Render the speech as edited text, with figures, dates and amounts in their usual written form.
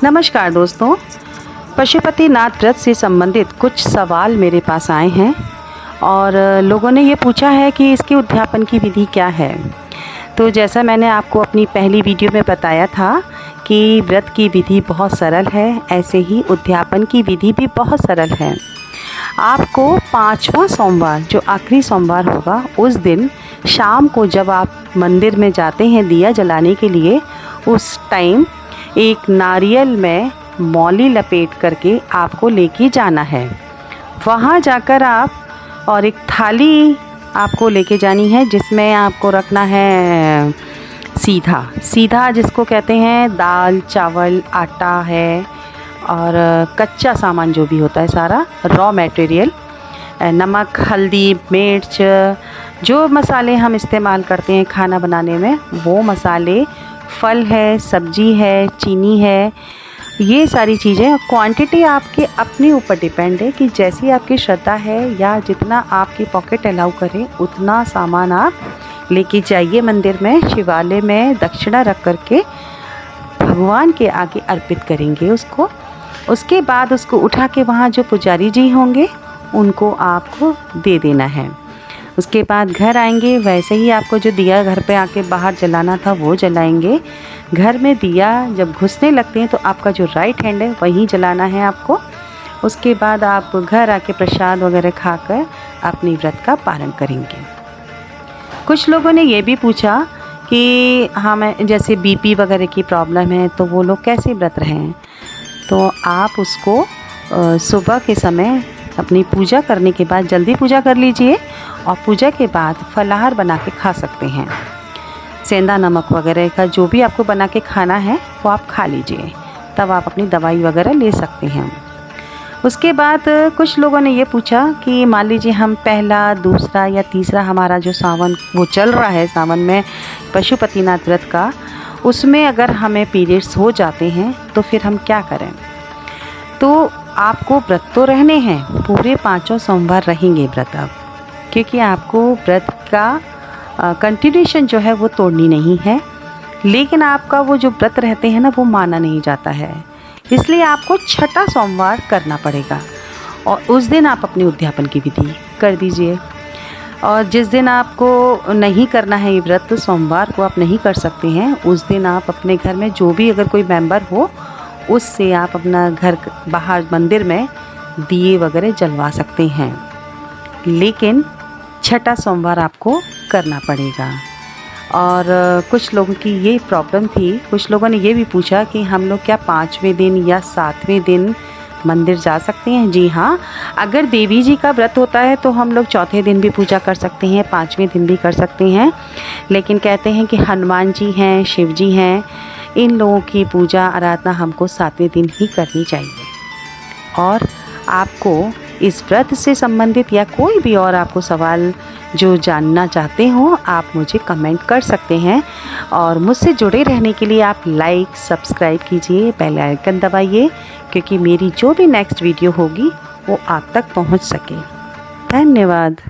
नमस्कार दोस्तों, पशुपतिनाथ व्रत से संबंधित कुछ सवाल मेरे पास आए हैं और लोगों ने ये पूछा है कि इसके उद्यापन की विधि क्या है। तो जैसा मैंने आपको अपनी पहली वीडियो में बताया था कि व्रत की विधि बहुत सरल है, ऐसे ही उद्यापन की विधि भी बहुत सरल है। आपको 5वां सोमवार जो आखिरी सोमवार होगा उस दिन शाम को जब आप मंदिर में जाते हैं दिया जलाने के लिए, उस टाइम एक नारियल में मौली लपेट करके आपको लेके जाना है। वहाँ जाकर आप और एक थाली आपको लेके जानी है जिसमें आपको रखना है सीधा सीधा जिसको कहते हैं दाल चावल आटा है और कच्चा सामान जो भी होता है सारा रॉ मटेरियल, नमक हल्दी मिर्च, जो मसाले हम इस्तेमाल करते हैं खाना बनाने में वो मसाले, फल है, सब्जी है, चीनी है, ये सारी चीज़ें। क्वांटिटी आपके अपने ऊपर डिपेंड है कि जैसी आपकी श्रद्धा है या जितना आपकी पॉकेट अलाउ करे उतना सामान आप लेके जाइए मंदिर में। शिवालय में दक्षिणा रख करके भगवान के आगे अर्पित करेंगे उसको। उसके बाद उसको उठा के वहाँ जो पुजारी जी होंगे उनको आपको दे देना है। उसके बाद घर आएंगे, वैसे ही आपको जो दिया घर पे आके बाहर जलाना था वो जलाएंगे। घर में दिया जब घुसने लगते हैं तो आपका जो राइट हैंड है वहीं जलाना है आपको। उसके बाद आप घर आके प्रसाद वगैरह खाकर अपनी व्रत का पालन करेंगे। कुछ लोगों ने ये भी पूछा कि हमें जैसे बीपी वगैरह की प्रॉब्लम है तो वो लोग कैसे व्रत रहें। तो आप उसको सुबह के समय अपनी पूजा करने के बाद जल्दी पूजा कर लीजिए और पूजा के बाद फलाहार बना के खा सकते हैं। सेंधा नमक वगैरह का जो भी आपको बना के खाना है वो आप खा लीजिए, तब आप अपनी दवाई वगैरह ले सकते हैं। उसके बाद कुछ लोगों ने ये पूछा कि मान लीजिए हम पहला दूसरा या तीसरा हमारा जो सावन वो चल रहा है, सावन में पशुपतिनाथ व्रत का, उसमें अगर हमें पीरियड्स हो जाते हैं तो फिर हम क्या करें। तो आपको व्रत तो रहने हैं, पूरे 5 सोमवार रहेंगे व्रत आप, क्योंकि आपको व्रत का कंटिन्यूशन जो है वो तोड़नी नहीं है। लेकिन आपका वो जो व्रत रहते हैं ना वो माना नहीं जाता है, इसलिए आपको 6ठा सोमवार करना पड़ेगा और उस दिन आप अपनी उद्यापन की विधि कर दीजिए। और जिस दिन आपको नहीं करना है ये व्रत, सोमवार को आप नहीं कर सकते हैं, उस दिन आप अपने घर में जो भी अगर कोई मेंबर हो उससे आप अपना घर बाहर मंदिर में दिए वगैरह जलवा सकते हैं। लेकिन 6ठा सोमवार आपको करना पड़ेगा। और कुछ लोगों की ये प्रॉब्लम थी, कुछ लोगों ने ये भी पूछा कि हम लोग क्या 5वें दिन या 7वें दिन मंदिर जा सकते हैं। जी हाँ, अगर देवी जी का व्रत होता है तो हम लोग 4थे दिन भी पूजा कर सकते हैं, 5वें दिन भी कर सकते हैं। लेकिन कहते हैं कि हनुमान जी हैं, शिव जी हैं, इन लोगों की पूजा आराधना हमको 7वें दिन ही करनी चाहिए। और आपको इस व्रत से संबंधित या कोई भी और आपको सवाल जो जानना चाहते हो आप मुझे कमेंट कर सकते हैं। और मुझसे जुड़े रहने के लिए आप लाइक सब्सक्राइब कीजिए, बेल आइकन दबाइए, क्योंकि मेरी जो भी नेक्स्ट वीडियो होगी वो आप तक पहुंच सके। धन्यवाद।